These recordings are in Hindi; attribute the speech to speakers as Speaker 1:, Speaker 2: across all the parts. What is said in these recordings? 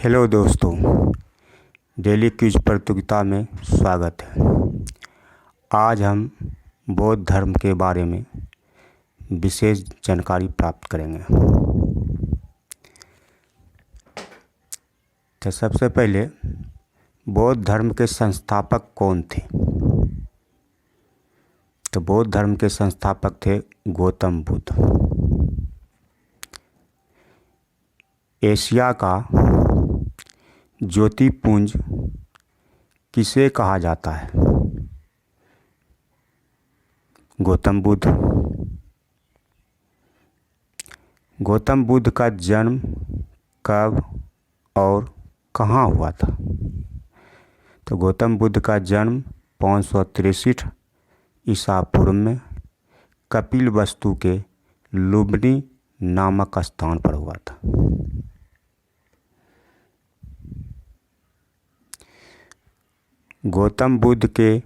Speaker 1: हेलो दोस्तों, डेली क्विज प्रतियोगिता में स्वागत है। आज हम बौद्ध धर्म के बारे में विशेष जानकारी प्राप्त करेंगे। तो सबसे पहले बौद्ध धर्म के संस्थापक कौन थे? तो बौद्ध धर्म के संस्थापक थे गौतम बुद्ध। एशिया का ज्योतिपुंज किसे कहा जाता है? गौतम बुद्ध। गौतम बुद्ध का जन्म कब और कहाँ हुआ था? तो गौतम बुद्ध का जन्म 563 ईसा पूर्व में कपिलवस्तु के लुम्बिनी नामक स्थान पर हुआ था। गौतम बुद्ध के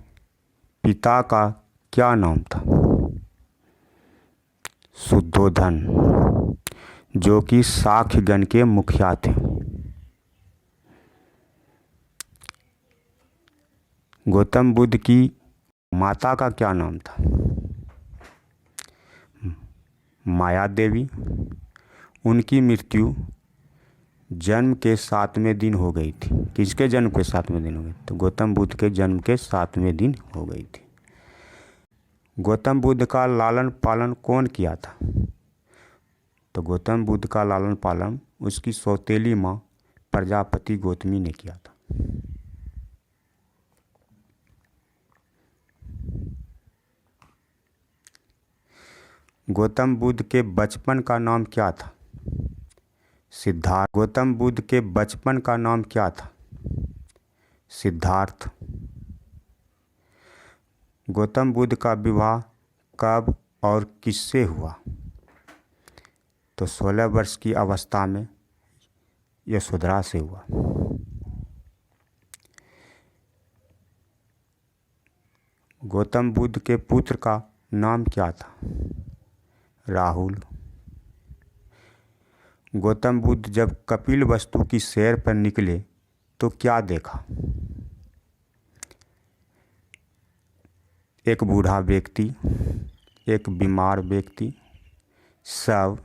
Speaker 1: पिता का क्या नाम था? शुद्धोधन, जो कि शाक्यगण के मुखिया थे। गौतम बुद्ध की माता का क्या नाम था? माया देवी। उनकी मृत्यु जन्म के 7वें दिन हो गई थी। किसके जन्म के 7वें दिन हो गई? तो गौतम बुद्ध के जन्म के 7वें दिन हो गई थी। गौतम बुद्ध का लालन पालन कौन किया था? तो गौतम बुद्ध का लालन पालन उसकी सौतेली माँ प्रजापति गौतमी ने किया था। गौतम बुद्ध के बचपन का नाम क्या था? सिद्धार्थ। गौतम बुद्ध के बचपन का नाम क्या था? सिद्धार्थ। गौतम बुद्ध का विवाह कब और किससे हुआ? तो 16 वर्ष की अवस्था में यशोधरा से हुआ। गौतम बुद्ध के पुत्र का नाम क्या था? राहुल। गौतम बुद्ध जब कपिलवस्तु की सैर पर निकले तो क्या देखा? एक बूढ़ा व्यक्ति, एक बीमार व्यक्ति, शव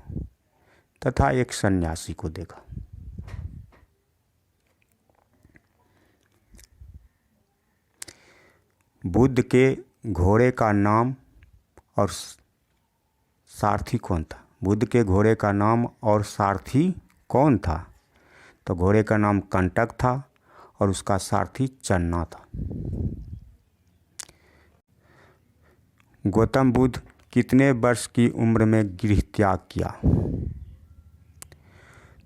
Speaker 1: तथा एक सन्यासी को देखा। बुद्ध के घोड़े का नाम और सारथी कौन था? बुद्ध के घोड़े का नाम और सारथी कौन था? तो घोड़े का नाम कंटक था और उसका सारथी चन्ना था। गौतम बुद्ध कितने वर्ष की उम्र में गृह त्याग किया?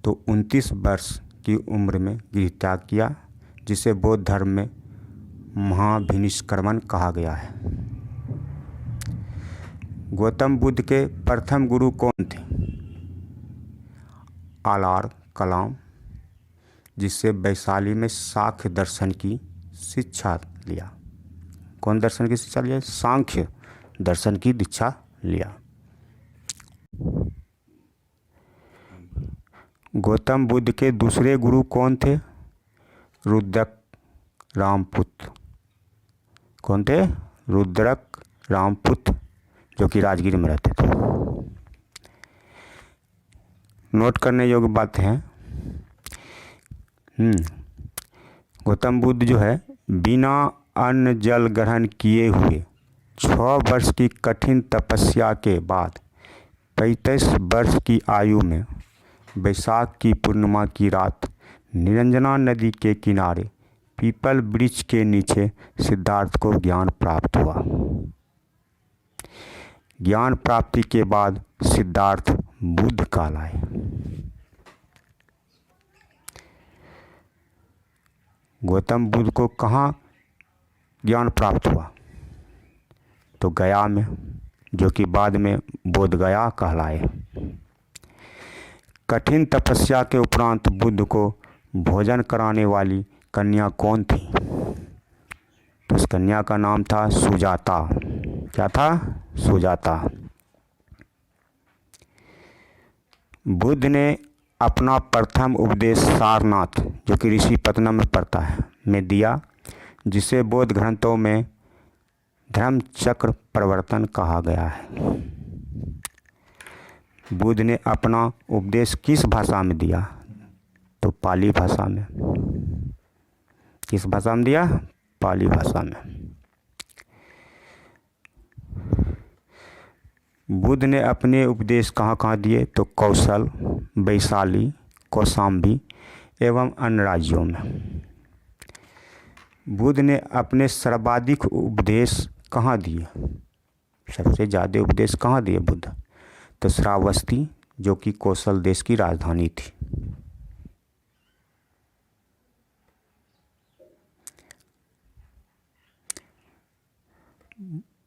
Speaker 1: तो 29 वर्ष की उम्र में गृह त्याग किया, जिसे बौद्ध धर्म में महाभिनिष्क्रमण कहा गया है। गौतम बुद्ध के प्रथम गुरु कौन थे? आलार कलाम, जिससे वैशाली में सांख्य दर्शन की शिक्षा लिया। कौन दर्शन की शिक्षा लिया? सांख्य दर्शन की दीक्षा लिया। गौतम बुद्ध के दूसरे गुरु कौन थे? रुद्रक रामपुत्र। कौन थे? रुद्रक रामपुत्र, जो कि राजगीर में रहते थे। नोट करने योग्य बात है, गौतम बुद्ध जो है बिना अन्न जल ग्रहण किए हुए 6 वर्ष की कठिन तपस्या के बाद 35 वर्ष की आयु में वैशाख की पूर्णिमा की रात निरंजना नदी के किनारे पीपल वृक्ष के नीचे सिद्धार्थ को ज्ञान प्राप्त हुआ। ज्ञान प्राप्ति के बाद सिद्धार्थ बुद्ध कहलाए। गौतम बुद्ध को कहाँ ज्ञान प्राप्त हुआ? तो गया में, जो कि बाद में बोध गया कहलाए। कठिन तपस्या के उपरांत बुद्ध को भोजन कराने वाली कन्या कौन थी? तो उस कन्या का नाम था सुजाता। क्या था? सुजाता। बुद्ध ने अपना प्रथम उपदेश सारनाथ, जो कि ऋषिपत्तनम में पड़ता है, में दिया, जिसे बौद्ध ग्रंथों में धर्म चक्र प्रवर्तन कहा गया है। बुद्ध ने अपना उपदेश किस भाषा में दिया? तो पाली भाषा में। किस भाषा में दिया? पाली भाषा में। बुद्ध ने अपने उपदेश कहाँ कहाँ दिए? तो कौशल, वैशाली, कौशाम्बी एवं अन्य राज्यों में। बुद्ध ने अपने सर्वाधिक उपदेश कहाँ दिए? सबसे ज़्यादा उपदेश कहाँ दिए बुद्ध? तो श्रावस्ती, जो कि कौशल देश की राजधानी थी।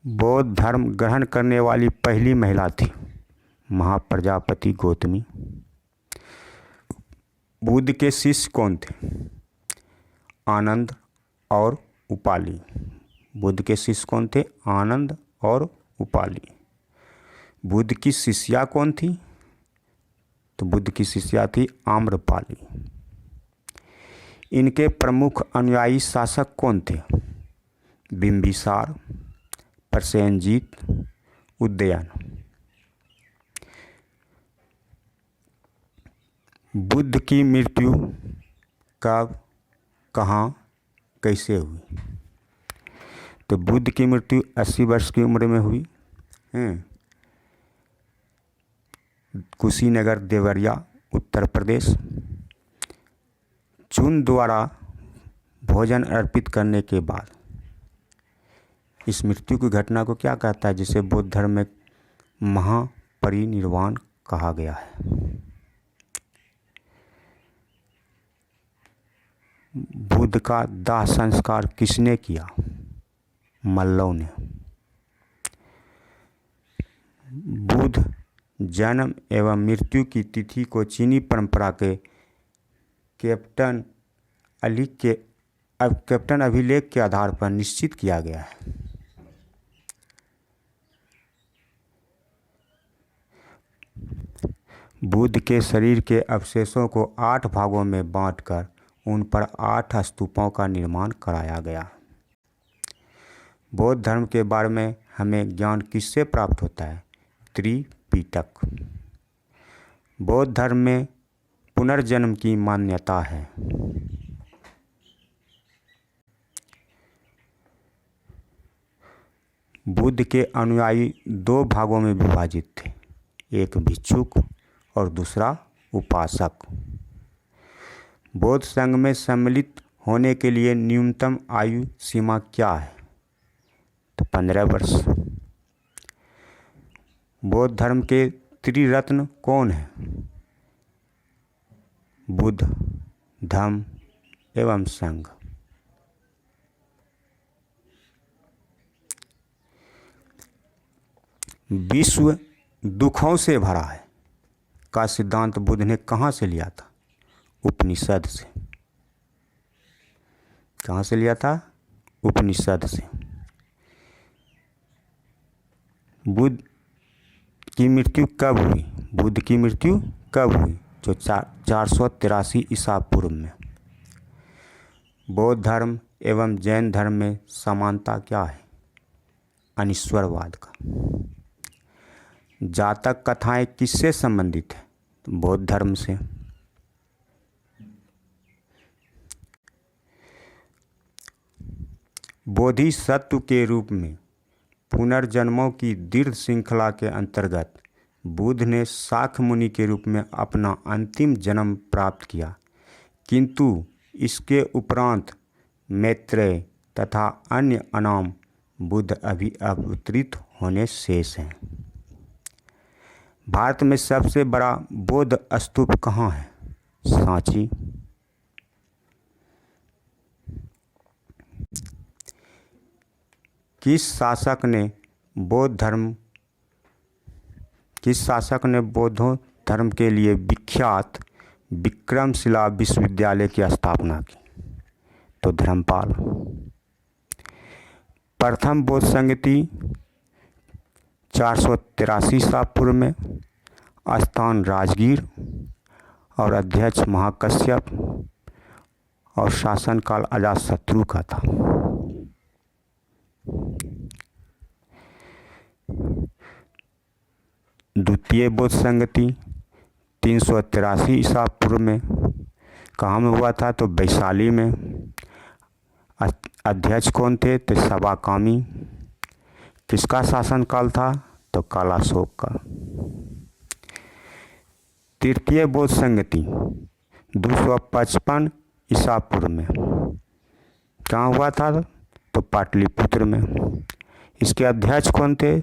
Speaker 1: बौद्ध धर्म ग्रहण करने वाली पहली महिला थी महाप्रजापति गौतमी। बुद्ध के शिष्य कौन थे? आनंद और उपाली। बुद्ध के शिष्य कौन थे? आनंद और उपाली। बुद्ध की शिष्या कौन थी? तो बुद्ध की शिष्या थी आम्रपाली। इनके प्रमुख अनुयायी शासक कौन थे? बिंबिसार, प्रसेनजीत, उदयन। बुद्ध की मृत्यु कब, कहाँ, कैसे हुई? तो बुद्ध की मृत्यु 80 वर्ष की उम्र में हुई। कुशीनगर, देवरिया, उत्तर प्रदेश। चून द्वारा भोजन अर्पित करने के बाद। इस मृत्यु की घटना को क्या कहता है, जिसे बौद्ध धर्म में महापरिनिर्वाण कहा गया है। बुद्ध का दाह संस्कार किसने किया? मल्लों ने। बुद्ध जन्म एवं मृत्यु की तिथि को चीनी परंपरा के कैप्टन अभिलेख के आधार पर निश्चित किया गया है। बुद्ध के शरीर के अवशेषों को 8 भागों में बांटकर उन पर 8 स्तूपों का निर्माण कराया गया। बौद्ध धर्म के बारे में हमें ज्ञान किससे प्राप्त होता है? त्रिपिटक। बौद्ध धर्म में पुनर्जन्म की मान्यता है। बुद्ध के अनुयायी 2 भागों में विभाजित थे, एक भिक्षुक और दूसरा उपासक। बौद्ध संघ में सम्मिलित होने के लिए न्यूनतम आयु सीमा क्या है? तो 15 वर्ष। बौद्ध धर्म के त्रिरत्न कौन है? बुद्ध, धम्म एवं संघ। विश्व दुखों से भरा है का सिद्धांत बुद्ध ने कहाँ से लिया था? उपनिषद से। कहाँ से लिया था? उपनिषद से। बुद्ध की मृत्यु कब हुई? बुद्ध की मृत्यु कब हुई? जो 483 ईसा पूर्व में। बौद्ध धर्म एवं जैन धर्म में समानता क्या है? अनीश्वरवाद का। जातक कथाएं किससे संबंधित है? तो बौद्ध धर्म से। बोधिसत्व के रूप में पुनर्जन्मों की दीर्घ श्रृंखला के अंतर्गत बुद्ध ने शाक्य मुनि के रूप में अपना अंतिम जन्म प्राप्त किया, किंतु इसके उपरांत मैत्रेय तथा अन्य अनाम बुद्ध अभी अवतरित होने शेष हैं। भारत में सबसे बड़ा बौद्ध स्तूप कहाँ है? सांची। किस शासक ने बौद्ध धर्म के लिए विख्यात विक्रमशिला विश्वविद्यालय की स्थापना की? तो धर्मपाल। प्रथम बौद्ध संगति 483 ईसा पूर्व में, स्थान राजगीर और अध्यक्ष महाकश्यप और शासनकाल अजातशत्रु का था। द्वितीय बौद्ध संगति 383 ईसा पूर्व में कहाँ में हुआ था? तो वैशाली में। अध्यक्ष कौन थे? तो सबाकामी। किसका शासनकाल था? तो कालाशोक का। तृतीय बौद्ध संगति 255 ईसा पूर्व में कहाँ हुआ था? तो पाटलिपुत्र में। इसके अध्यक्ष कौन थे?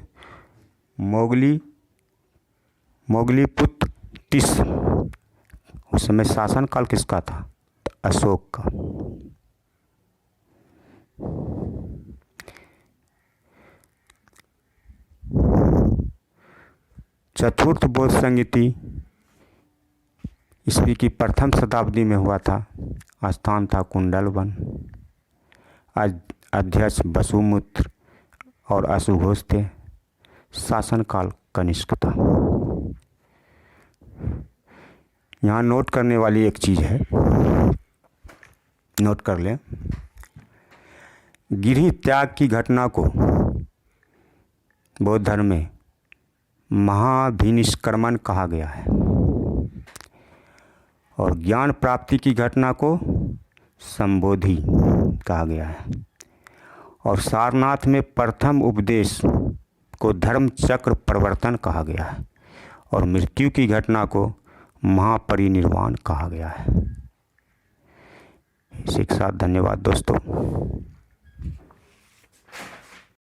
Speaker 1: मोगलीपुत्र तीस। उस समय शासनकाल किसका था? तो अशोक का। चतुर्थ बौद्ध संगति ईस्वी की प्रथम शताब्दी में हुआ था। स्थान था कुंडलवन। अध्यक्ष वसुमित्र और अशुघोष थे। शासनकाल कनिष्क था। यहाँ नोट करने वाली एक चीज़ है, नोट कर लें। गिरही त्याग की घटना को बौद्ध धर्म में महाभिनिष्क्रमण कहा गया है और ज्ञान प्राप्ति की घटना को संबोधि कहा गया है और सारनाथ में प्रथम उपदेश को धर्म चक्र प्रवर्तन कहा गया है और मृत्यु की घटना को महापरिनिर्वाण कहा गया है। इसी के साथ धन्यवाद दोस्तों।